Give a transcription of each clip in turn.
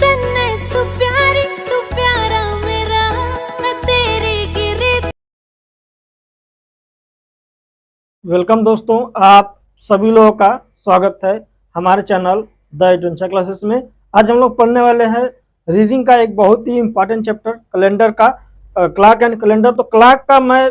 तन्ने सु प्यारी तू प्यारा मेरा मैं तेरी गिरी। वेलकम दोस्तों, आप सभी लोगों का स्वागत है हमारे चैनल द एडवेंचर क्लासेस में। आज हम लोग पढ़ने वाले हैं रीडिंग का एक बहुत ही इंपॉर्टेंट चैप्टर कैलेंडर का, क्लॉक एंड कैलेंडर। तो क्लॉक का मैं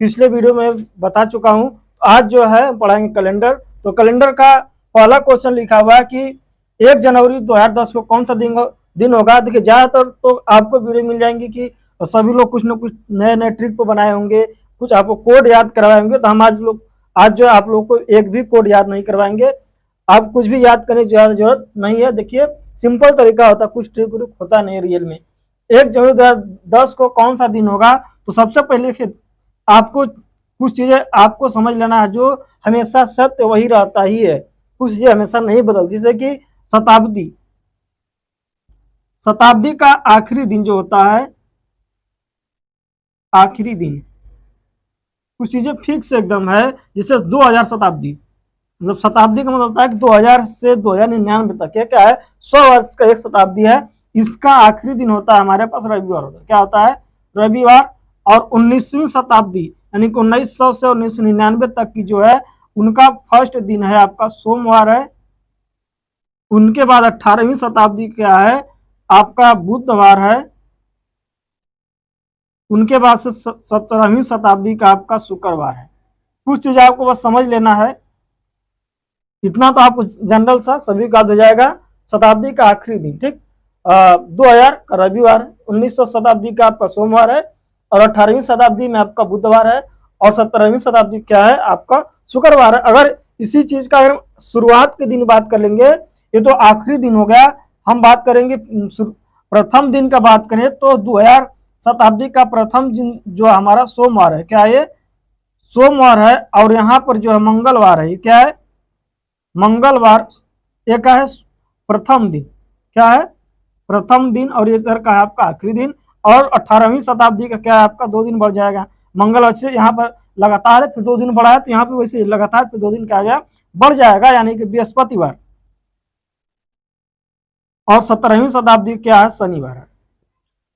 पिछले वीडियो में बता चुका हूं। आज जो है पढ़ाएंगे कैलेंडर। तो कैलेंडर का पहला क्वेश्चन लिखा हुआ है कि 1 जनवरी 2010 को कौन सा दिन होगा। देखिए ज़्यादातर तो आपको वीडियो मिल जाएंगी कि सभी लोग कुछ न कुछ नए नए ट्रिक को बनाए होंगे, कुछ आपको कोड याद करवाए होंगे। तो हम आज जो आप लोग को एक भी कोड याद नहीं करवाएंगे। आप कुछ भी याद करने की ज़्यादा जरूरत नहीं है। देखिए सिंपल तरीका होता है, कुछ ट्रिक होता नहीं रियल में। 1 जनवरी 2010 को कौन सा दिन होगा। तो सबसे पहले फिर आपको कुछ चीज़ें आपको समझ लेना है। जो हमेशा सत्य वही रहता ही है, कुछ चीज़ें हमेशा नहीं बदलती। जैसे कि शताब्दी का आखिरी दिन जो होता है, आखिरी दिन कुछ चीजें फिक्स एकदम है। जैसे 2000 शताब्दी, मतलब शताब्दी का मतलब होता है कि 2000 से 2099 तक ये क्या है, 100 वर्ष का एक शताब्दी है। इसका आखिरी दिन होता है हमारे पास रविवार होता है। क्या होता है? रविवार। और 19वीं शताब्दी यानी कि 1900 से 1999 तक की जो है उनका फर्स्ट दिन है आपका सोमवार है। उनके बाद 18वीं शताब्दी क्या है आपका बुधवार है। उनके बाद से 17वीं शताब्दी का आपका शुक्रवार है। कुछ चीज आपको बस समझ लेना है, इतना तो आपको जनरल सा सभी का हो जाएगा। शताब्दी का आखिरी दिन, ठीक, 2000 का रविवार, 1900 शताब्दी का आपका सोमवार है, और 18वीं शताब्दी में आपका बुधवार है, और 17वीं शताब्दी क्या है आपका शुक्रवार है। अगर इसी चीज का अगर शुरुआत के दिन बात कर लेंगे, ये तो आखिरी दिन हो गया। हम बात करेंगे प्रथम दिन का बात करें तो 2000 शताब्दी का प्रथम दिन जो हमारा सोमवार है, क्या है ये? सोमवार है। और यहाँ पर जो है मंगलवार है, ये क्या है? मंगलवार। ये क्या है? प्रथम दिन। क्या है? प्रथम दिन। और ये इधर का है आपका आखिरी दिन। और 18वीं शताब्दी का क्या है आपका 2 दिन बढ़ जाएगा। मंगलवार से यहाँ पर लगातार है, फिर 2 दिन बढ़ा है, तो यहाँ पे वैसे लगातार फिर 2 दिन क्या आ गया, बढ़ जाएगा, यानी कि बृहस्पतिवार। और 17वीं शताब्दी क्या है? शनिवार है।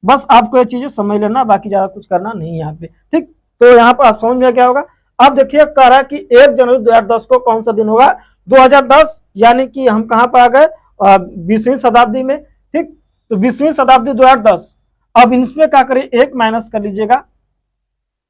बस आपको ये चीजें समझ लेना, बाकी ज्यादा कुछ करना नहीं है यहाँ पे, ठीक। तो यहाँ पर आप समझ में क्या होगा। अब देखिए कह रहा है कि 1 जनवरी 2010 को कौन सा दिन होगा। 2010 यानी कि हम कहाँ पर आ गए, 20वीं शताब्दी में, ठीक। तो 20वीं शताब्दी 2010। अब इसमें क्या करें, 1 माइनस कर लीजिएगा,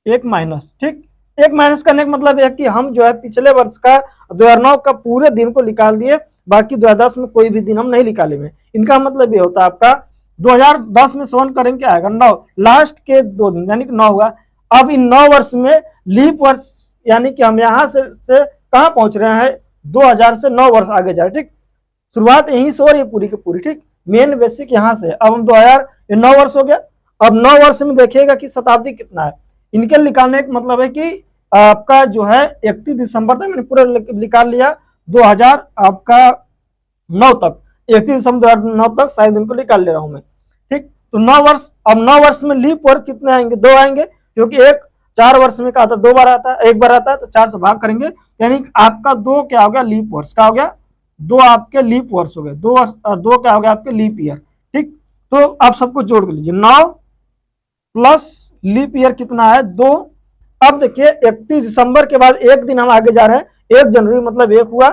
1 माइनस, ठीक। 1 माइनस करने का मतलब है कि हम जो है पिछले वर्ष का 2009 का पूरे दिन को निकाल दिए, बाकी 2010 में कोई भी दिन हम नहीं निकालेंगे। इनका मतलब ये होता है आपका 2010 में 7 करेंगे क्या आएगा, 9, लास्ट के 2 दिन यानी कि 9 हुआ। अब इन 9 वर्ष में लीप वर्ष, यानी कि हम यहाँ से कहाँ पहुंच रहे हैं, 2000 से 9 वर्ष आगे जाए, ठीक। शुरुआत यहीं से हो रही है पूरी की पूरी, ठीक। मेन बेसिक यहाँ से। अब हम 2000, ये 9 वर्ष हो गया। अब 9 वर्ष में देखिएगा कि शताब्दी कितना है। इनके निकालने का मतलब है कि आपका जो है 31 दिसंबर तक मैंने पूरा निकाल लिया, 2000 आपका 9 तक, 31 दिसंबर 2009 तक शायद इनको निकाल ले रहा हूं मैं, ठीक। तो 9 वर्ष। अब 9 वर्ष में लीप वर्ष कितने आएंगे, 2 आएंगे, क्योंकि एक 4 वर्ष में क्या आता है, 2 बार आता है, 1 बार आता है, तो 4 से भाग करेंगे, यानी आपका 2 क्या हो गया, लीप वर्ष। क्या हो गया? 2 आपके लीप वर्ष हो गए, 2 वर्ष, 2 क्या हो गया आपके लीप ईयर, ठीक। तो आप सबको जोड़ कर लीजिए, 9 प्लस लीप ईयर कितना है, 2। अब देखिए 31 दिसंबर के बाद एक दिन हम आगे जा रहे हैं, 1 जनवरी मतलब 1 हुआ,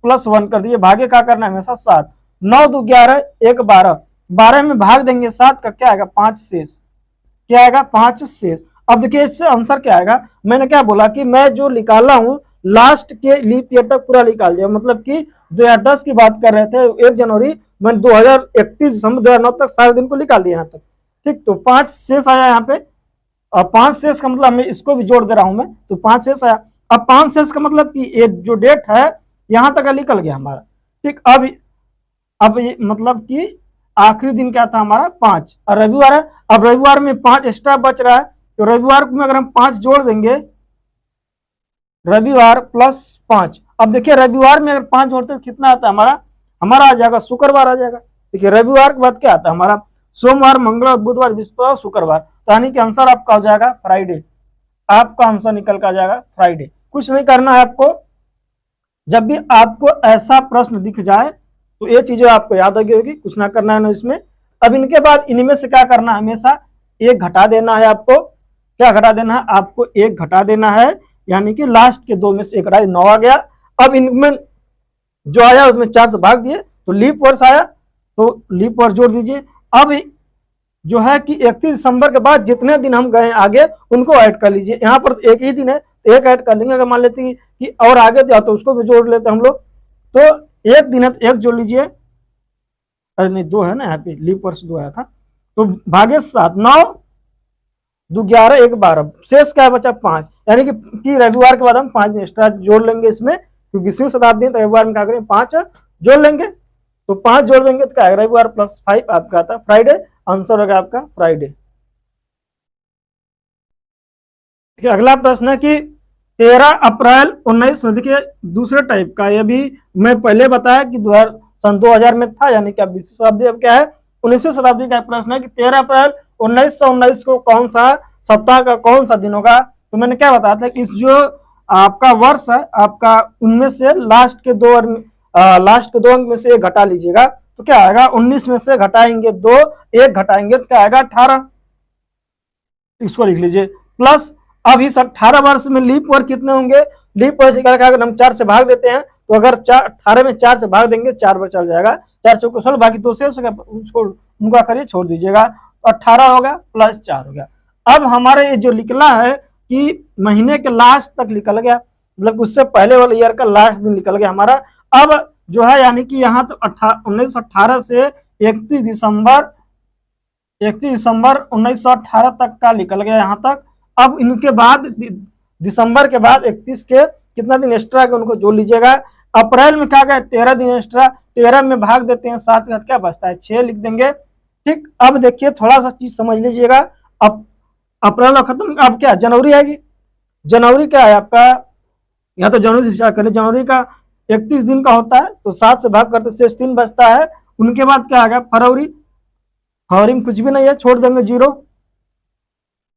प्लस 1 कर दिए, भागे क्या करना है हमेशा 7, 9 2 11, 1 12, 12 में भाग देंगे 7 का क्या आएगा, 5 शेष। क्या आएगा? 5 शेष। अब देखिए इससे आंसर क्या आएगा। मैंने क्या बोला कि मैं जो निकाला हूं लास्ट के लीप ईयर तक पूरा निकाल दिया, मतलब कि 2010 की बात कर रहे थे 1 जनवरी, मैं 2031 दिसंबर 2009 तक सारे दिन को निकाल दिया यहाँ तक, ठीक। तो 5 शेष आया यहाँ पे, और 5 शेष का मतलब मैं इसको भी जोड़ दे रहा हूं मैं, तो 5 शेष आया। अब 5 शेष का मतलब कि ये जो डेट है यहां तक निकल गया हमारा, ठीक। अब ये मतलब कि आखिरी दिन क्या था हमारा, 5, और रविवार है। अब रविवार में 5 एक्स्ट्रा बच रहा है, तो रविवार में अगर हम 5 जोड़ देंगे, रविवार प्लस 5। अब देखिए रविवार में अगर 5 जोड़ते तो कितना आता है हमारा आ जाएगा शुक्रवार आ जाएगा। देखिए रविवार के बाद क्या आता है हमारा, सोमवार, मंगलवार, बुधवार, बृहस्पतिवार, शुक्रवार, तो यानी कि आंसर आपका हो जाएगा फ्राइडे। आपका आंसर निकल कर आ जाएगा फ्राइडे। कुछ नहीं करना है आपको, जब भी आपको ऐसा प्रश्न दिख जाए तो ये चीजें आपको याद होगी, कुछ ना करना है ना इसमें। अब इनके बाद इनमें से क्या करना है, हमेशा एक घटा देना है आपको। क्या घटा देना है आपको, एक घटा देना है, यानी कि लास्ट के दो में से एक घटा, 9 आ गया। अब इनमें जो आया उसमें 4 से भाग दिए तो लीप वर्ष आया, तो लीप वर्ष जोड़ दीजिए। अब जो है कि 31 दिसंबर के बाद जितने दिन हम गए आगे उनको ऐड कर लीजिए। यहाँ पर एक ही दिन है तो एक ऐड कर लेंगे, अगर मान लेते कि और आगे दिया तो उसको भी जोड़ लेते हम लोग। तो एक दिन है तो एक जोड़ लीजिए, अरे नहीं 2 है ना, यहाँ पे लीप वर्ष 2 आया था, तो भागे 7, 9 2 11 1 12, शेष क्या बचा 5, यानी कि रविवार के बाद हम 5 दिन एक्स्ट्रा जोड़ लेंगे इसमें, क्योंकि 20वीं शताब्दी तो रविवार में क्या करेंगे 5 जोड़ लेंगे। तो 5 जोड़ देंगे तो क्या है, रविवार प्लस 5 आपका आता है फ्राइडे, आंसर होगा आपका फ्राइडे। अगला प्रश्न है कि 13 अप्रैल 19, देखिए दूसरे टाइप का, ये भी मैं पहले बताया कि सन 2000 में था, यानी कि अब 20वीं शताब्दी, अब क्या है 19वीं शताब्दी का प्रश्न है कि 13 अप्रैल 1919 को कौन सा सप्ताह का कौन सा दिन होगा। तो मैंने क्या बताया था कि इस जो आपका वर्ष है आपका, उनमें से लास्ट के दो अंक में से एक घटा लीजिएगा, तो क्या आएगा 19 में से घटाएंगे 2, एक घटाएंगे तो क्या आएगा 18, इसको लिख लीजिए। प्लस अब इस 18 वर्ष में लीप वर्ष कितने होंगे, लीप वर्ष अगर हम 4 से भाग देते हैं तो अगर 18 में 4 से भाग देंगे 4 बार चल जाएगा, 4 चौके 16, बाकी 2 शेष होगा, उनका करिए छोड़ दीजिएगा, 18 होगा प्लस 4 हो गया। अब हमारे ये जो निकला है कि महीने के लास्ट तक निकल गया, मतलब उससे पहले वाले ईयर का लास्ट दिन निकल गया हमारा। अब जो है यानी कि यहाँ तो 1918 से 31 दिसंबर 1918 तक का निकल गया यहाँ तक। अब इनके बाद दिसंबर के बाद 31 के कितना दिन एक्स्ट्रा के उनको जोड़ लीजिएगा। अप्रैल में क्या गया 13 दिन एक्स्ट्रा, 13 में भाग देते हैं 7 का क्या बचता है 6 लिख देंगे। ठीक, अब देखिए थोड़ा सा चीज समझ लीजिएगा। अब अप्रैल खत्म, अब क्या जनवरी आएगी, जनवरी क्या है आपका, यहाँ तो जनवरी से स्टार्ट करें, जनवरी का 31 दिन का होता है तो 7 से भाग करते शेष 3 बचता है। उनके बाद क्या आ गया फरवरी, फरवरी में कुछ भी नहीं है छोड़ देंगे 0।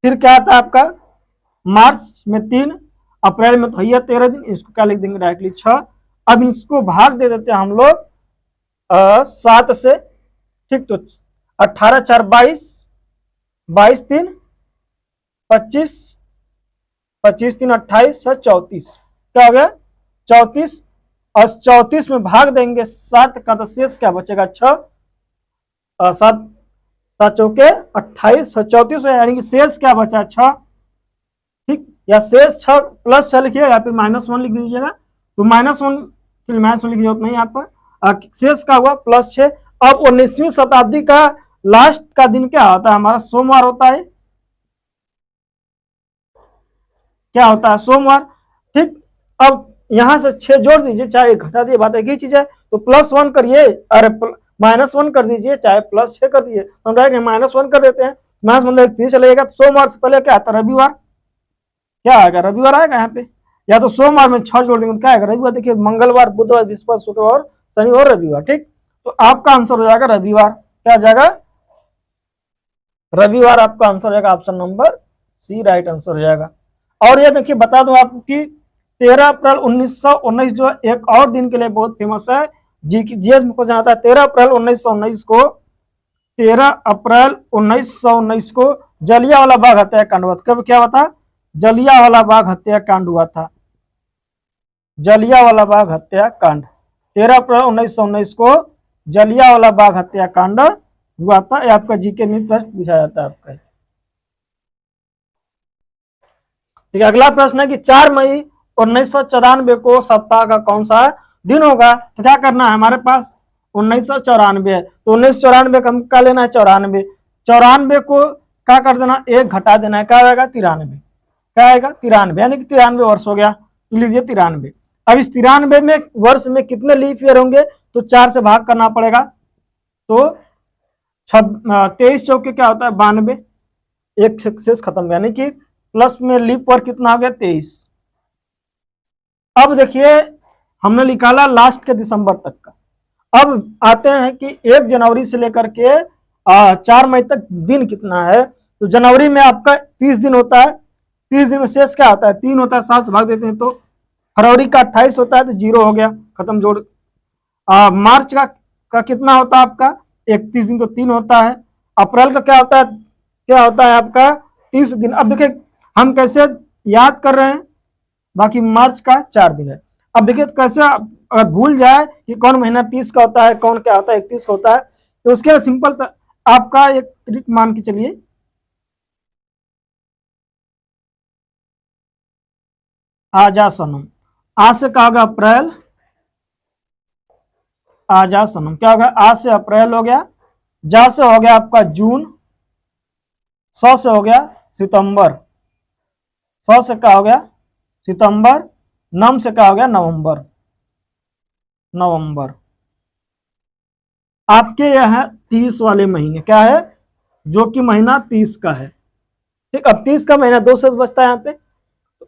फिर क्या आता है आपका मार्च में 3, अप्रैल में तो है 13 दिन, इसको क्या लिख देंगे डायरेक्टली 6। अब इसको भाग दे देते हैं हम लोग 7 से। ठीक, तो 18 4 22, 22 3 25, 25 3 28 6 34, क्या हो गया 34, और 34 में भाग देंगे 7 का तो शेष क्या बचेगा 6, 7 7 चौके 28, 34 यानी कि शेष क्या बचा 6। ठीक, या शेष 6 प्लस 6 लिखिएगा या फिर -1 लिख दीजिएगा, तो -1 लिखिए उतना ही यहाँ पर, शेष का हुआ +6। अब 19वीं शताब्दी का लास्ट का दिन क्या होता है हमारा, सोमवार होता है, क्या होता है सोमवार। ठीक, अब यहां से 6 जोड़ दीजिए चाहे घटा दिए, बात एक ही चीज है, तो +1 करिए, अरे -1 कर दीजिए चाहे +6 कर दीजिए, हम डायरेक्ट -1 कर देते हैं, -1 फिर चलेगा। तो सोमवार से पहले क्या आता है रविवार, क्या आएगा रविवार आएगा यहाँ पे, या तो सोमवार में 6 जोड़ देंगे तो क्या आएगा रविवार। देखिए मंगलवार बुधवार बृहस्पति शुक्रवार शनिवार रविवार। ठीक, तो आपका आंसर हो जाएगा रविवार, क्या आ जाएगा रविवार, आपका आंसर हो जाएगा option number C, right answer हो जाएगा। और ये देखिए बता दूं आपको कि 13 अप्रैल 1919 जो एक और दिन के लिए बहुत फेमस है, जीएस में पूछा जाता है। 13 अप्रैल 1919 को 13 अप्रैल 1919 को जलियांवाला बाग हत्याकांड हुआ था। कब क्या हुआ था, जलियांवाला बाग हत्याकांड हुआ था, जलियांवाला बाग हत्याकांड 13 अप्रैल 1919 को जलियांवाला बाग हत्याकांड हुआ था। ये आपका जीके में प्रश्न पूछा जाता है आपका। ठीक है, अगला प्रश्न है कि 4 मई 1994 को सप्ताह का कौन सा दिन होगा। तो क्या करना है हमारे पास 1994 है, तो 1994 का क्या लेना है 94, 94 को क्या कर देना एक घटा देना है, क्या आएगा 93, क्या आएगा 93, यानी कि 93 वर्ष हो गया, तो लीजिए 93। अब इस 93 में वर्ष में कितने लीप ईयर होंगे, तो 4 से भाग करना पड़ेगा, तो 23 चौके क्या होता है 92, एक शेष खत्म, यानी कि प्लस में लीप वर्ष कितना हो गया 23। अब देखिए हमने निकाला लास्ट के दिसंबर तक का, अब आते हैं कि 1 जनवरी से लेकर के 4 मई तक दिन कितना है। तो जनवरी में आपका 30 दिन होता है, 30 दिन में शेष क्या होता है 3 होता है, 7 से भाग देते हैं तो फरवरी का 28 होता है तो 0 हो गया खत्म जोड़। मार्च का का कितना होता है आपका 31 दिन, तो 3 होता है। अप्रैल का क्या होता है आपका 30 दिन। अब देखिए हम कैसे याद कर रहे हैं, बाकी मार्च का 4 दिन है। अब देखिए कैसे अगर भूल जाए कि कौन महीना 30 का होता है, कौन क्या होता है 31 का होता है, तो उसके लिए सिंपल आपका एक ट्रिक मान के चलिए। आजा सनम, आज से क्या होगा अप्रैल, आजा सनम क्या होगा, आज से अप्रैल हो गया, जा से हो गया आपका जून, सौ से हो गया सितंबर, सौ से क्या हो गया सितंबर, नम से क्या हो गया नवंबर, नवंबर। आपके यह है 30 वाले महीने, क्या है जो कि महीना 30 का है। ठीक, अब 30 का महीना 2 से बचता है यहाँ पे।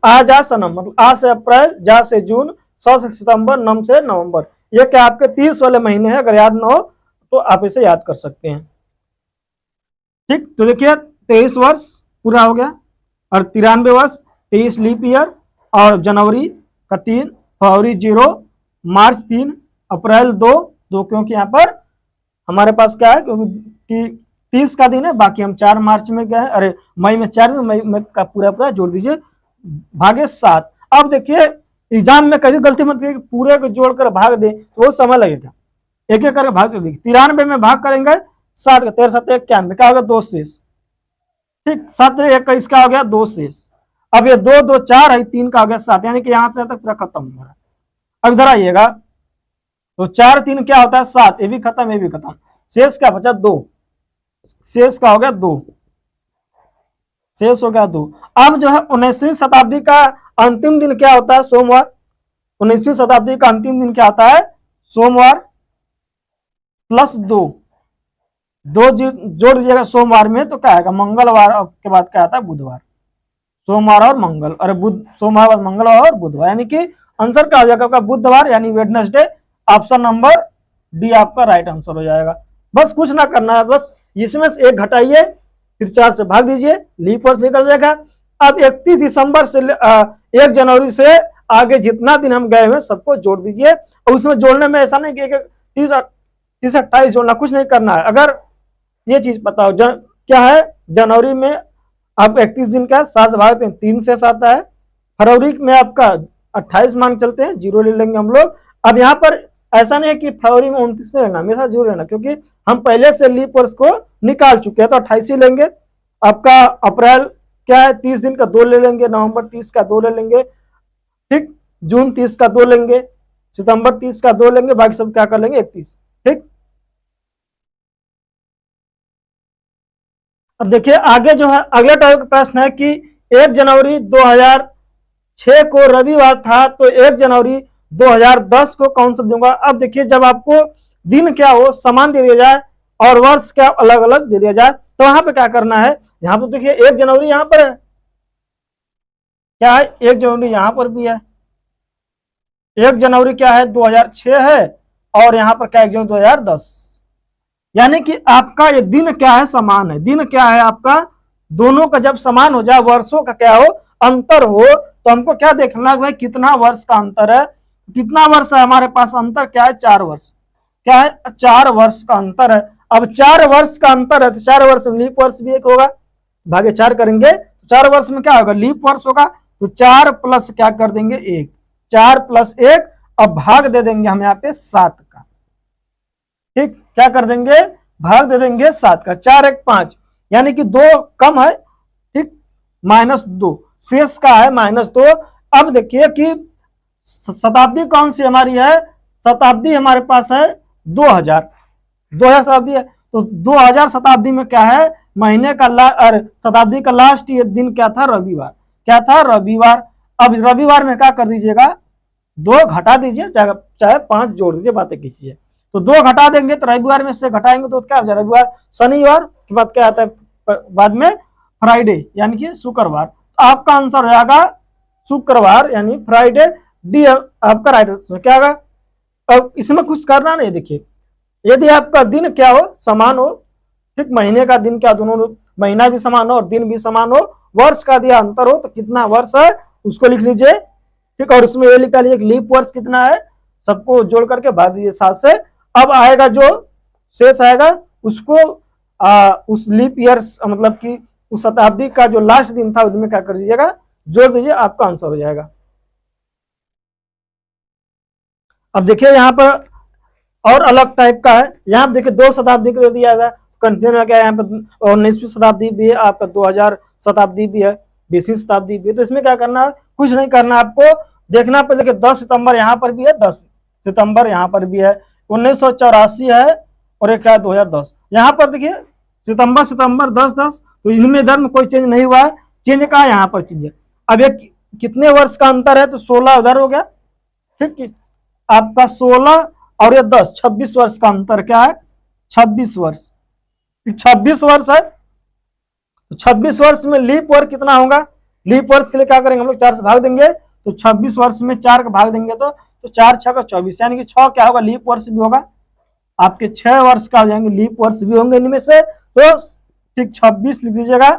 आ जा सनम मतलब आ से अप्रैल, जा से जून, सौ से सितंबर, नम से नवंबर। ये क्या आपके 30 वाले महीने हैं, अगर याद ना हो तो आप इसे याद कर सकते हैं। ठीक, तो देखिए 23 वर्ष पूरा हो गया, और 93 वर्ष, 23 लीप ईयर, और जनवरी का 3, फरवरी 0, मार्च 3, अप्रैल 2, क्योंकि यहाँ पर हमारे पास क्या है क्योंकि 30 का दिन है, बाकी हम 4 मार्च में गए, अरे मई में 4 दिन, मई में का पूरा जोड़ दीजिए भागे 7। अब देखिए एग्जाम में कभी गलती मत करिए, पूरे को जोड़कर भाग दे तो वो समय लगेगा, एक एक करके भाग दीजिए। 93 में भाग करेंगे 7 का 13 7 91 क्या होगा 2 शेष। ठीक, 7 21 का हो गया 2 शेष। अब ये 2 2 4 है, 3 का हो गया 7, यानी कि यहां से तक पूरा खत्म हो रहा है। अब इधर आइएगा तो 4 3 क्या होता है 7, ये भी खत्म, ये भी खत्म, शेष क्या बचा 2, शेष का हो गया 2, शेष हो गया 2। अब जो है 19वीं शताब्दी का अंतिम दिन क्या होता है सोमवार, 19वीं शताब्दी का अंतिम दिन क्या होता है सोमवार, प्लस 2, जोड़ दीजिएगा सोमवार में तो क्या आएगा मंगलवार, के बाद क्या आता है बुधवार, सोमवार और मंगल, अरे बुध, सोमवार मंगलवार और बुधवार, यानी कि आंसर क्या हो जाएगा आपका बुधवार यानी वेडनेसडे। ऑप्शन नंबर डी आपका राइट आंसर हो जाएगा। बस कुछ ना करना है, बस इसमें से 1 घटाइए, फिर 4 से भाग दीजिए, लीप वर्ष निकल जाएगा। अब 31 दिसंबर से 1 जनवरी से आगे जितना दिन हम गए हुए सबको जोड़ दीजिए, और उसमें जोड़ने में ऐसा नहीं कि 30 28 जोड़ना, कुछ नहीं करना है। अगर ये चीज बताओ क्या है जनवरी में आप 31 दिन का 7 से भागते हैं 3 से आता है, फरवरी में आपका 28 मान चलते हैं, 0 ले लेंगे हम लोग। अब यहाँ पर ऐसा नहीं है कि फरवरी में 29 लेना, हमेशा 0 लेना, क्योंकि हम पहले से लीप वर्ष को निकाल चुके हैं, तो 28 ही लेंगे। आपका अप्रैल क्या है 30 दिन का 2 ले लेंगे, नवंबर 30 का 2 ले लेंगे, ठीक, जून 30 का 2 लेंगे, सितंबर 30 का 2 लेंगे, बाकी सब क्या कर लेंगे 31। ठीक, अब देखिए आगे जो है अगला टॉपिक प्रश्न है कि 1 जनवरी 2006 को रविवार था, तो 1 जनवरी 2010 को कौन सा दूंगा। अब देखिए जब आपको दिन क्या हो समान दे दिया जाए और वर्ष क्या अलग अलग दे दिया जाए, तो वहां पे क्या करना है, यहाँ पर देखिए 1 जनवरी यहाँ पर है, क्या है 1 जनवरी यहाँ पर भी है, 1 जनवरी क्या है 2006 है, और यहाँ पर क्या 1 जनवरी 2010, यानी कि आपका ये दिन क्या है समान है। दिन क्या है आपका, दोनों का जब समान हो जाए, वर्षों का क्या हो अंतर हो, तो हमको क्या देखना है भाई कितना वर्ष का अंतर है, कितना वर्ष है हमारे पास, अंतर क्या है 4 वर्ष, क्या है 4 वर्ष का अंतर है। अब 4 वर्ष का अंतर है तो 4 वर्ष में लीप वर्ष भी 1 होगा, भागे 4 करेंगे तो 4 वर्ष में क्या होगा लीप वर्ष होगा, तो 4 प्लस क्या कर देंगे 1, 4 प्लस 1, अब भाग दे देंगे हम यहाँ पे 7 का। ठीक, क्या कर देंगे भाग दे देंगे 7 का, 4 1 5, यानी कि 2 कम है, ठीक, -2, शेष का है -2। अब देखिए कि शताब्दी कौन सी हमारी है, शताब्दी हमारे पास है 2000 शताब्दी है, तो 2000 शताब्दी में क्या है महीने का शताब्दी का लास्ट ये दिन क्या था रविवार, क्या था रविवार। अब रविवार में क्या कर दीजिएगा 2 घटा दीजिए, चाहे 5 जोड़ दीजिए, बातें कीजिए, तो 2 घटा देंगे तो रविवार में से घटाएंगे तो क्या हो जाएगा रविवार, शनिवार के बाद क्या आता है बाद में फ्राइडे यानी कि शुक्रवार, तो आपका आंसर हो जाएगा शुक्रवार यानी फ्राइडे, डी आपका राइट आंसर क्या होगा। अब इसमें कुछ करना नहीं, देखिए यदि आपका दिन क्या हो समान हो, ठीक, महीने का दिन क्या दोनों महीना भी समान हो और दिन भी समान हो, वर्ष का दिया अंतर हो, तो कितना वर्ष है उसको लिख लीजिए, ठीक, और उसमें ये लिखा लीजिए लीप वर्ष कितना है, सबको जोड़ करके भाग दीजिए 7 से, अब आएगा जो शेष आएगा उसको उस लीप ईयर मतलब कि उस शताब्दी का जो लास्ट दिन था उसमें क्या कर दीजिएगा, जोड़ दीजिए, आपका आंसर हो जाएगा। अब देखिए यहाँ पर और अलग टाइप का है, यहाँ पर देखिए 2 शताब्दी को दे दिया गया, कंफ्यूजन में क्या है, यहाँ पर 19वीं शताब्दी भी है, आपका 2000 शताब्दी भी है, 20वीं शताब्दी भी है। तो इसमें क्या करना है, कुछ नहीं करना, आपको देखना पहले कि 10 सितंबर यहाँ पर भी है, 10 सितंबर यहाँ पर भी है, 1984 है, और एक है 2010। यहाँ पर देखिए सितंबर 10-10, तो इनमें इधर में कोई चेंज नहीं हुआ है, चेंज कहा यहाँ पर चेंज है। अब एक कितने वर्ष का अंतर है, तो 16 उधर हो गया, ठीक, आपका 16 और ये 10, 26 वर्ष का अंतर क्या है, 26 वर्ष, 26 वर्ष है। तो 26 वर्ष में लीप वर्ष कितना होगा, लीप वर्ष के लिए क्या करेंगे हम लोग, 4 से भाग देंगे, तो 26 वर्ष में 4 का भाग देंगे तो 4 6 का 24, यानी कि 6 क्या होगा, लीप वर्ष भी होगा, आपके 6 वर्ष का हो जाएंगे, लीप वर्ष भी होंगे इनमें से। तो ठीक 26 लिख दीजिएगा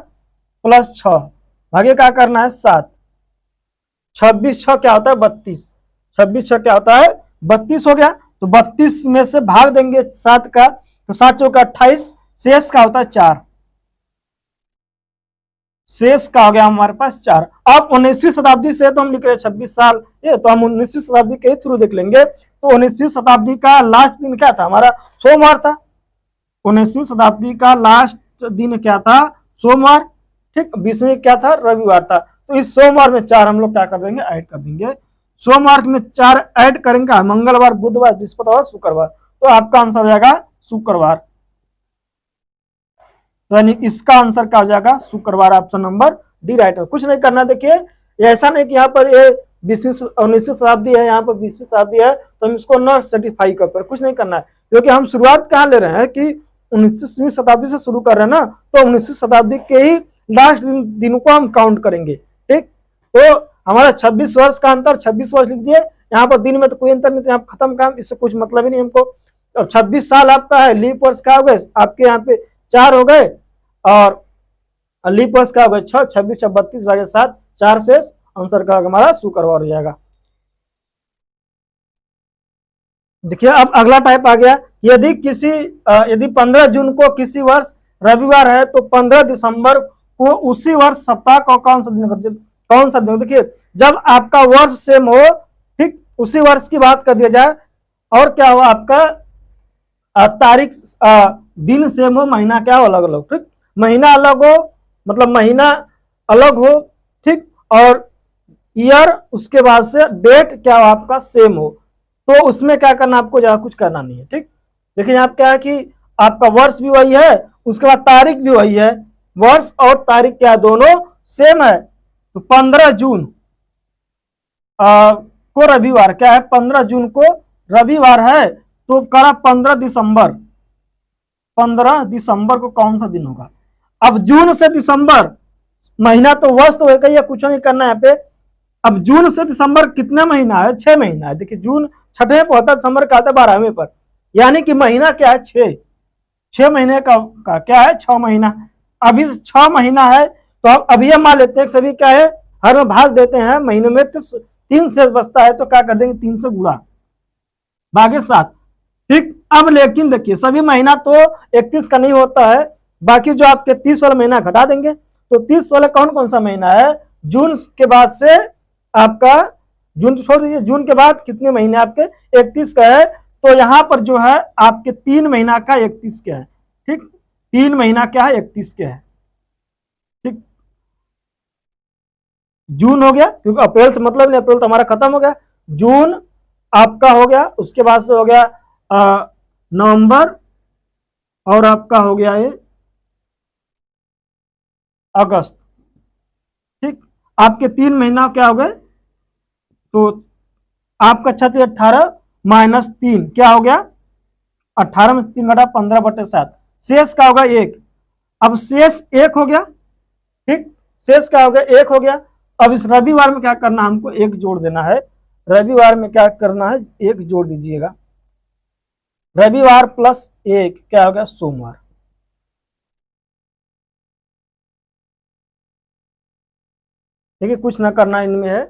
प्लस 6, आगे क्या करना है 7, 26 6 क्या होता है 32, 26 6 क्या होता है 32 हो गया। तो 32 में से भाग देंगे 7 का, तो 7 चौका 28, शेष का होता है 4, शेष का हो गया हमारे पास 4। अब 19वीं शताब्दी से तो हम लिख रहे हैं 26 साल, ये तो हम 19वीं शताब्दी के थ्रू देख लेंगे। तो 19वीं शताब्दी का लास्ट दिन क्या था हमारा, सोमवार था, 19वीं शताब्दी का लास्ट दिन क्या था, सोमवार, ठीक, 20वीं क्या था, रविवार था। तो इस सोमवार में 4 हम लोग क्या कर देंगे, ऐड कर देंगे, सोमवार में 4 ऐड करेंगे, मंगलवार, बुधवार, बृहस्पतिवार, शुक्रवार, तो आपका आंसर हो जाएगा शुक्रवार। तो यानी इसका आंसर क्या हो जाएगा, शुक्रवार, ऑप्शन नंबर डी राइट है। कुछ नहीं करना, देखिए ऐसा नहीं कि यहाँ पर ये 19वीं शताब्दी है, यहाँ पर 20वीं शताब्दी है, तो हम इसको न सर्टिफाई कर पाए, कुछ नहीं करना है, क्योंकि हम शुरुआत कहाँ ले रहे हैं कि 19वीं शताब्दी से शुरू कर रहे हैं ना, तो 19वीं शताब्दी के ही लास्ट दिनों को हम काउंट करेंगे, ठीक। तो हमारा 26 वर्ष का अंतर, 26 वर्ष लिख दिए, यहाँ पर दिन में तो कोई अंतर नहीं, तो यहाँ खत्म काम, इससे कुछ मतलब ही नहीं हमको। अब 26 साल आपका है, लीप वर्ष का हो गए आपके यहाँ पे 4 हो गए, और लीप वर्ष का हो गए 6, 26 32 भागे 7, 4 से आंसर का हमारा शुक्रवार हो जाएगा। देखिए अब अगला टाइप आ गया, यदि 15 जून को किसी वर्ष रविवार है, तो 15 दिसंबर को उसी वर्ष सप्ताह का कौन सा दिन, देखिए जब आपका वर्ष सेम हो, ठीक, उसी वर्ष की बात कर दिया जाए, और क्या हो आपका तारीख, दिन सेम हो, महीना क्या हो अलग अलग, ठीक, महीना अलग हो, मतलब महीना अलग हो, ठीक, और ईयर उसके बाद से डेट क्या हो आपका सेम हो, तो उसमें क्या करना, आपको ज्यादा कुछ करना नहीं है, ठीक। देखिए यहाँ क्या है कि आपका वर्ष भी वही है, उसके बाद तारीख भी वही है, वर्ष और तारीख क्या दोनों सेम है। तो 15 जून को रविवार क्या है, 15 जून को रविवार है, तो करा 15 दिसंबर, 15 दिसंबर को कौन सा दिन होगा। अब जून से दिसंबर, महीना तो वर्ष तो एक ही है, कुछ नहीं करना है यहाँ पे। अब जून से दिसंबर कितना महीना है, 6 महीना है, देखिए जून 6वें पर होता है, दिसंबर का आता है 12वें पर, यानी कि महीना क्या है 6 महीने का क्या है 6 महीना। अभी 6 महीना है, तो अब अभी हम मान लेते हैं सभी क्या है, हर में भाग देते हैं, महीने में तो 3 शेष बचता है, तो क्या कर देंगे 3 से गुणा भागे 7, ठीक। अब लेकिन देखिए सभी महीना तो 31 का नहीं होता है, बाकी जो आपके 30 वाला महीना घटा देंगे, तो 30 वाला कौन कौन सा महीना है, जून के बाद से आपका, जून तो छोड़ दीजिए, जून के बाद कितने महीने आपके 31 का है, तो यहाँ पर जो है आपके 3 महीना का 31 के है, ठीक, 3 महीना क्या है 31 के है, ठीक। जून हो गया, क्योंकि अप्रैल से मतलब नहीं, अप्रैल तो हमारा खत्म हो गया, जून आपका हो गया, उसके बाद से हो गया नवंबर, और आपका हो गया ये अगस्त, ठीक। आपके 3 महीना क्या हो गए, तो आपका 18 माइनस 3 क्या हो गया, 18 में 3 घटा 15/7, शेष का होगा 1। अब शेष 1 हो गया, ठीक, शेष क्या हो गया 1 हो गया। अब इस रविवार में क्या करना, हमको 1 जोड़ देना है, रविवार में क्या करना है 1 जोड़ दीजिएगा, रविवार प्लस 1 क्या हो गया सोमवार। देखिए कुछ ना करना इनमें है,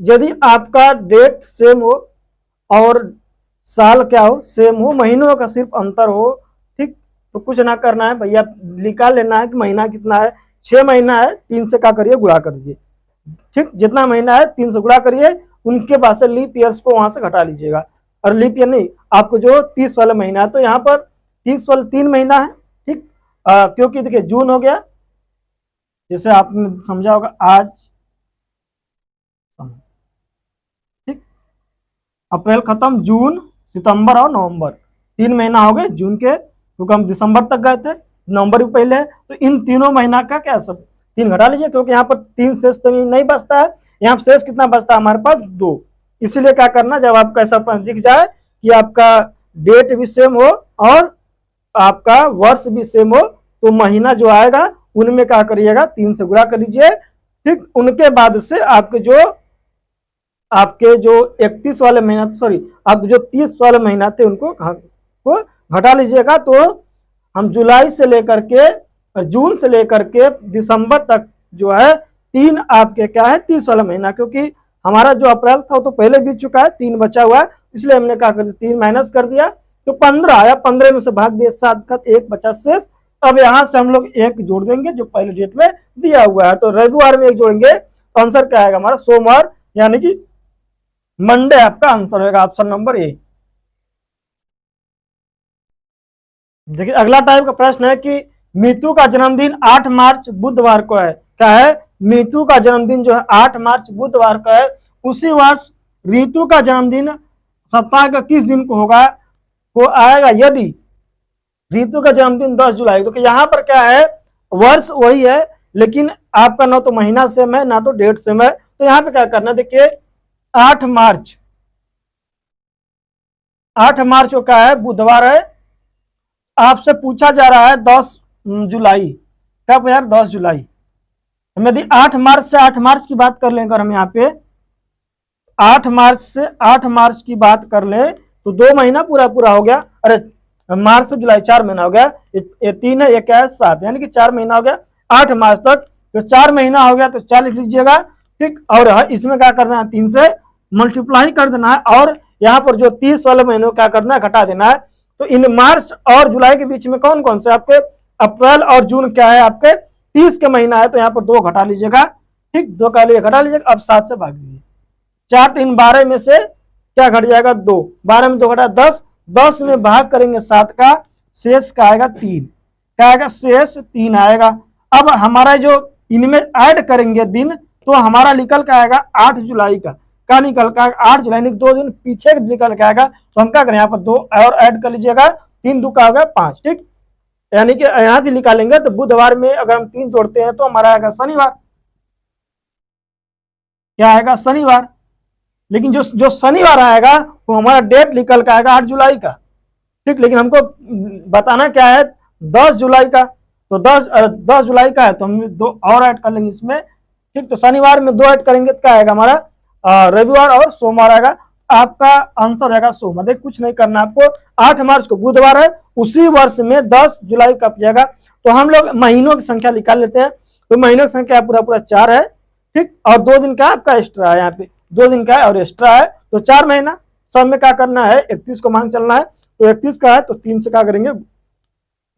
यदि आपका डेट सेम हो और साल क्या हो, सेम हो, महीनों का सिर्फ अंतर हो। ठीक, तो कुछ ना करना है भैया, निकाल लेना है कि महीना कितना है। 6 महीना है, 3 से क्या करिए, गुणा कर दीजिए। ठीक, जितना महीना है 3 से गुणा करिए, उनके बाद से लीप ईयर्स को वहां से घटा लीजिएगा। और लीप ईयर नहीं, आपको जो 30 वाला महीना है, तो यहाँ पर 30 वाला 3 महीना है। ठीक, क्योंकि देखिए जून हो गया, जैसे आपने समझा होगा आज, ठीक, अप्रैल खत्म, जून, सितंबर और नवंबर, 3 महीना हो गए जून के, क्योंकि हम दिसंबर तक गए थे, नवंबर भी पहले है। तो इन तीनों महीना का क्या सब 3 घटा लीजिए, क्योंकि यहाँ पर 3 शेष तो नहीं बचता है, यहाँ पर शेष कितना बचता है हमारे पास, 2। इसीलिए क्या करना, जब आपका ऐसा दिख जाए कि आपका डेट भी सेम हो और आपका वर्ष भी सेम हो, तो महीना जो आएगा उनमें क्या करिएगा, 3 से गुणा कर लीजिए। ठीक, उनके बाद से आपके जो 31 वाले महीना, सॉरी, आप जो 30 वाले महीना थे उनको को घटा लीजिएगा। तो हम जुलाई से लेकर के, जून से लेकर के दिसंबर तक जो है 3 आपके क्या है, 30 वाला महीना, क्योंकि हमारा जो अप्रैल था वो तो पहले बीत चुका है, 3 बचा हुआ है, इसलिए हमने क्या कर दिया, 3 माइनस कर दिया, तो 15 आया, 15 में से भाग दिए 7 का, 1 बचा शेष। अब यहाँ से हम लोग 1 जोड़ देंगे जो पहले डेट में दिया हुआ है, तो रविवार में 1 जोड़ेंगे, तो आंसर क्या आएगा हमारा, सोमवार, यानी कि मंडे आपका आंसर होगा, ऑप्शन नंबर ए। देखिए अगला टाइप का प्रश्न है कि मीतू का जन्मदिन 8 मार्च बुधवार को है। क्या है, मीतू का जन्मदिन जो है 8 मार्च बुधवार को है। उसी वर्ष ऋतु का जन्मदिन सप्ताह का किस दिन को होगा, को आएगा यदि ऋतु का जन्मदिन 10 जुलाई। तो यहाँ पर क्या है, वर्ष वही है, लेकिन आपका ना तो महीना सेम है ना तो डेट सेम है। तो यहाँ पे क्या करना, देखिए 8 मार्च, 8 मार्च को क्या है, बुधवार है। आपसे पूछा जा रहा है 10 जुलाई, कब यार, 10 जुलाई। यदि 8 मार्च से 8 मार्च की बात कर लें, अगर हम यहाँ पे 8 मार्च से 8 मार्च की बात कर ले, तो 2 महीना पूरा पूरा हो गया। अरे मार्च से जुलाई 4 महीना हो गया, ये 3 है, ये क्या है 7, यानी कि 4 महीना हो गया 8 मार्च तक, तो 4 महीना हो गया, तो 4 लिख लीजिएगा। ठीक, और इसमें क्या करना है, 3 से मल्टीप्लाई कर देना है, और यहाँ पर जो 30 वाले महीनों को क्या करना है, घटा देना है। तो इन मार्च और जुलाई के बीच में कौन कौन से आपके, अप्रैल और जून क्या है आपके 30 के महीना है, तो यहाँ पर 2 घटा लीजिएगा। ठीक, 2 का लिए घटा लीजिएगा। अब 7 से भाग दीजिए, 4 3 12 में से क्या घट जाएगा, 2, 12 में 2 घटा 10, 10 में भाग करेंगे 7 का, शेष का आएगा 3, क्या आएगा, शेष 3 आएगा। अब हमारा जो इनमें ऐड करेंगे दिन, तो हमारा निकल के आएगा 8 जुलाई का निकल का 8 जुलाई, 2 दिन पीछे निकल के आएगा। तो हम क्या करें, यहाँ पर 2 और ऐड कर लीजिएगा, 3 2 का होगा 5। ठीक, यानी कि यहाँ भी निकालेंगे तो बुधवार में अगर हम 3 जोड़ते हैं तो हमारा आएगा शनिवार, क्या आएगा, शनिवार। लेकिन जो शनिवार आएगा वो हमारा डेट निकल के आएगा 8 जुलाई का। ठीक, लेकिन हमको बताना क्या है, 10 जुलाई का, तो 10 जुलाई का है, तो हम 2 और ऐड कर लेंगे इसमें। ठीक, तो शनिवार में 2 ऐड करेंगे तो क्या आएगा हमारा, रविवार और सोमवार आएगा। आपका आंसर रहेगा सोमवार। देख कुछ नहीं करना आपको, 8 मार्च को बुधवार है, उसी वर्ष में 10 जुलाई कब जाएगा। तो हम लोग महीनों की संख्या निकाल लेते हैं, तो महीनों की संख्या पूरा पूरा 4 है। ठीक, और 2 दिन का आपका एक्स्ट्रा है, यहाँ पे 2 दिन का है और एक्स्ट्रा है, तो 4 महीना। सब में क्या करना है, 31 को मांग चलना है, तो 31 का है तो 3 से क्या करेंगे,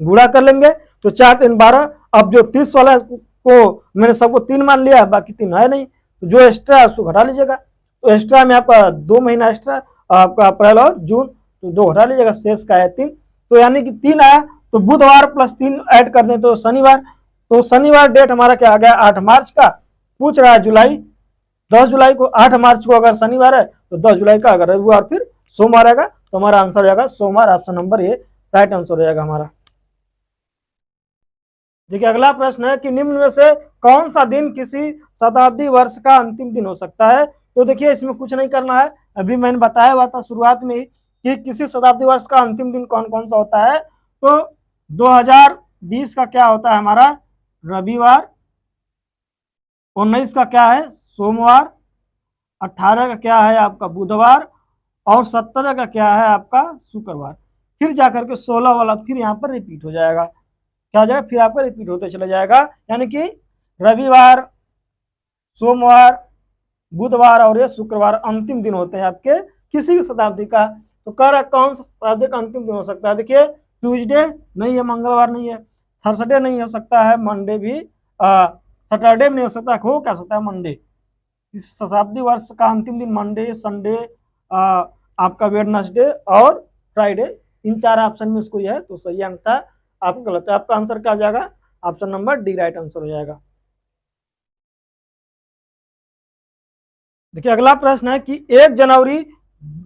गुणा कर लेंगे, तो 4 3 12। अब जो 30 वाला को मैंने सबको 3 मान लिया, बाकी 3 है नहीं, तो जो एक्स्ट्रा है उसको घटा लीजिएगा। तो एक्स्ट्रा में आपका 2 महीना एक्स्ट्रा, आपका अप्रैल और जून, तो 2 घटा लीजिएगा, शेष का है 3। तो यानी कि 3 आया, तो बुधवार प्लस 3 ऐड कर दें तो शनिवार। तो शनिवार डेट हमारा क्या आ गया, 8 मार्च का। पूछ रहा है जुलाई, 10 जुलाई को, 8 मार्च को अगर शनिवार है तो 10 जुलाई का अगर रविवार फिर सोमवार आएगा, तो हमारा आंसर हो जाएगा सोमवार, option number A right answer हो जाएगा हमारा। देखिए अगला प्रश्न है कि निम्न में से कौन सा दिन किसी शताब्दी वर्ष का अंतिम दिन हो सकता है। तो देखिए इसमें कुछ नहीं करना है, अभी मैंने बताया हुआ था शुरुआत में ही कि किसी शताब्दी वर्ष का अंतिम दिन कौन कौन सा होता है। तो 2020 का क्या होता है हमारा, रविवार। 19 का क्या है, सोमवार। 18 का क्या है आपका, बुधवार। और 17 का क्या है आपका, शुक्रवार। फिर जाकर के 16 वाला फिर यहाँ पर रिपीट हो जाएगा, क्या हो जाएगा, फिर आपका रिपीट होते चला जाएगा। यानी कि रविवार, सोमवार, बुधवार और ये शुक्रवार अंतिम दिन होते हैं आपके किसी भी शताब्दी का। तो कह रहा है कौन सा सप्ताह का अंतिम दिन हो सकता है। देखिए ट्यूसडे नहीं है, मंगलवार नहीं है, थर्सडे नहीं हो सकता है, मंडे भी सैटरडे भी नहीं हो सकता, हो क्या सकता है मंडे। इस शताब्दी वर्ष का अंतिम दिन मंडे, संडे, आपका वेडनेसडे और फ्राइडे, इन 4 ऑप्शन में उसको यह है, तो सही आंसर आपका गलत है। आपका आंसर क्या हो जाएगा, option number D right answer हो जाएगा। देखिए अगला प्रश्न है कि 1 जनवरी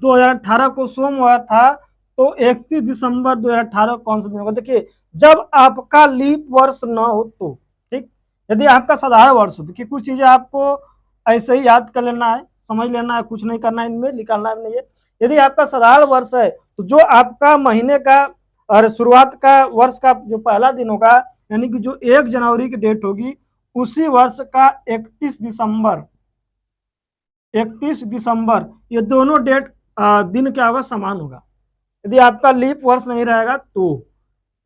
2018 को सोमवार था, तो 31 दिसंबर 2018 कौन सा दिन होगा। देखिए जब आपका लीप वर्ष न हो तो, ठीक, यदि आपका साधारण वर्ष हो, देखिए कुछ चीजें आपको ऐसे ही याद कर लेना है, समझ लेना है, कुछ नहीं करना है, इनमें निकालना नहीं है। यदि आपका साधारण वर्ष है तो जो आपका महीने का और शुरुआत का वर्ष का जो पहला दिन होगा, यानी कि जो 1 जनवरी की डेट होगी, उसी वर्ष का 31 दिसंबर ये दोनों डेट दिन क्या होगा, समान होगा। यदि आपका लीप वर्ष नहीं रहेगा तो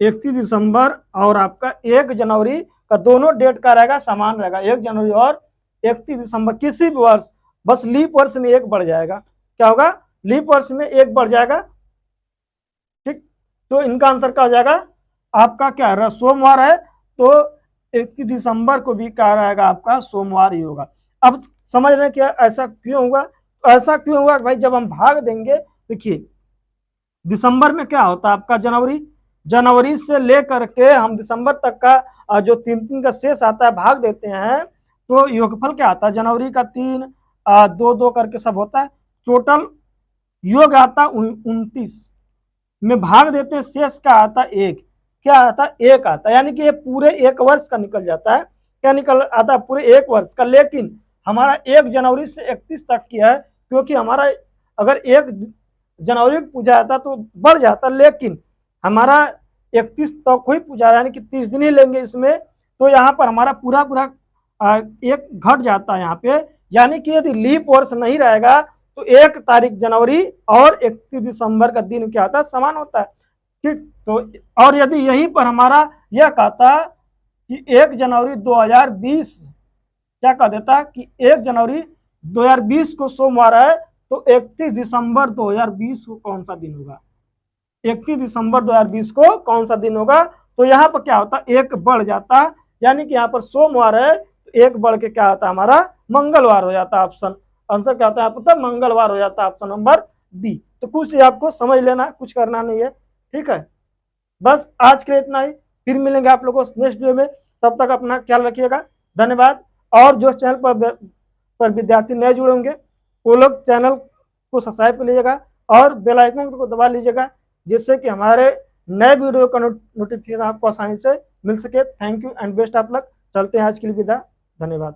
31 दिसंबर और आपका 1 जनवरी का दोनों डेट का रहेगा, समान रहेगा। 1 जनवरी और 31 दिसंबर किसी भी वर्ष, बस लीप वर्ष में 1 बढ़ जाएगा। क्या होगा, लीप वर्ष में 1 बढ़ जाएगा, ठीक। तो इनका आंसर क्या हो जाएगा, आपका क्या है, सोमवार है, तो 31 दिसंबर को भी क्या रहेगा, आपका सोमवार ही होगा। अब समझ रहे हैं क्या ऐसा क्यों हुआ, ऐसा क्यों हुआ भाई, जब हम भाग देंगे, देखिए दिसंबर में क्या होता है आपका, जनवरी से लेकर के हम दिसंबर तक का जो 3 का शेष आता है, भाग देते हैं तो योगफल क्या आता है, जनवरी का 3 2 करके सब होता है, टोटल योग आता है 29 में, भाग देते हैं, शेष क्या आता है 1, क्या आता है 1 आता है, यानी कि ये पूरे 1 वर्ष का निकल जाता है। क्या निकल आता है, पूरे 1 वर्ष का। लेकिन हमारा 1 जनवरी से 31 तक की है, क्योंकि हमारा अगर 1 जनवरी को पूजा जाता तो बढ़ जाता, लेकिन हमारा 31 तक कोई पूजा, यानी कि 30 दिन ही लेंगे इसमें, तो यहाँ पर हमारा पूरा एक घट जाता है यहाँ पे। यानी कि यदि लीप वर्ष नहीं रहेगा तो 1 तारीख जनवरी और 31 दिसंबर का दिन क्या होता है, समान होता है, ठीक। तो और यदि यहीं पर हमारा यह कहता कि 1 जनवरी 2020 क्या कह देता कि 1 जनवरी 2020 को सोमवार है, तो 31 दिसंबर 2020 को कौन सा दिन होगा, 31 दिसंबर 2020 को कौन सा दिन होगा। तो यहाँ पर क्या होता, 1 बढ़ जाता, यानी कि यहाँ पर सोमवार है, तो 1 बढ़ के क्या होता है, हमारा मंगलवार हो जाता। ऑप्शन आंसर क्या होता है, यहाँ पर मंगलवार हो जाता है, ऑप्शन नंबर बी। तो कुछ आपको समझ लेना, कुछ करना नहीं है, ठीक है। बस आज के लिए इतना ही, फिर मिलेंगे आप लोगों को नेक्स्ट वीडियो में, तब तक अपना ख्याल रखिएगा, धन्यवाद। और जो चैनल पर विद्यार्थी नए जुड़े होंगे, वो लोग चैनल को सब्सक्राइब कर लीजिएगा और बेल आइकन को दबा लीजिएगा, जिससे कि हमारे नए वीडियो का नोटिफिकेशन आपको आसानी से मिल सके। Thank you and best of luck. चलते हैं आज के लिए विदा, धन्यवाद।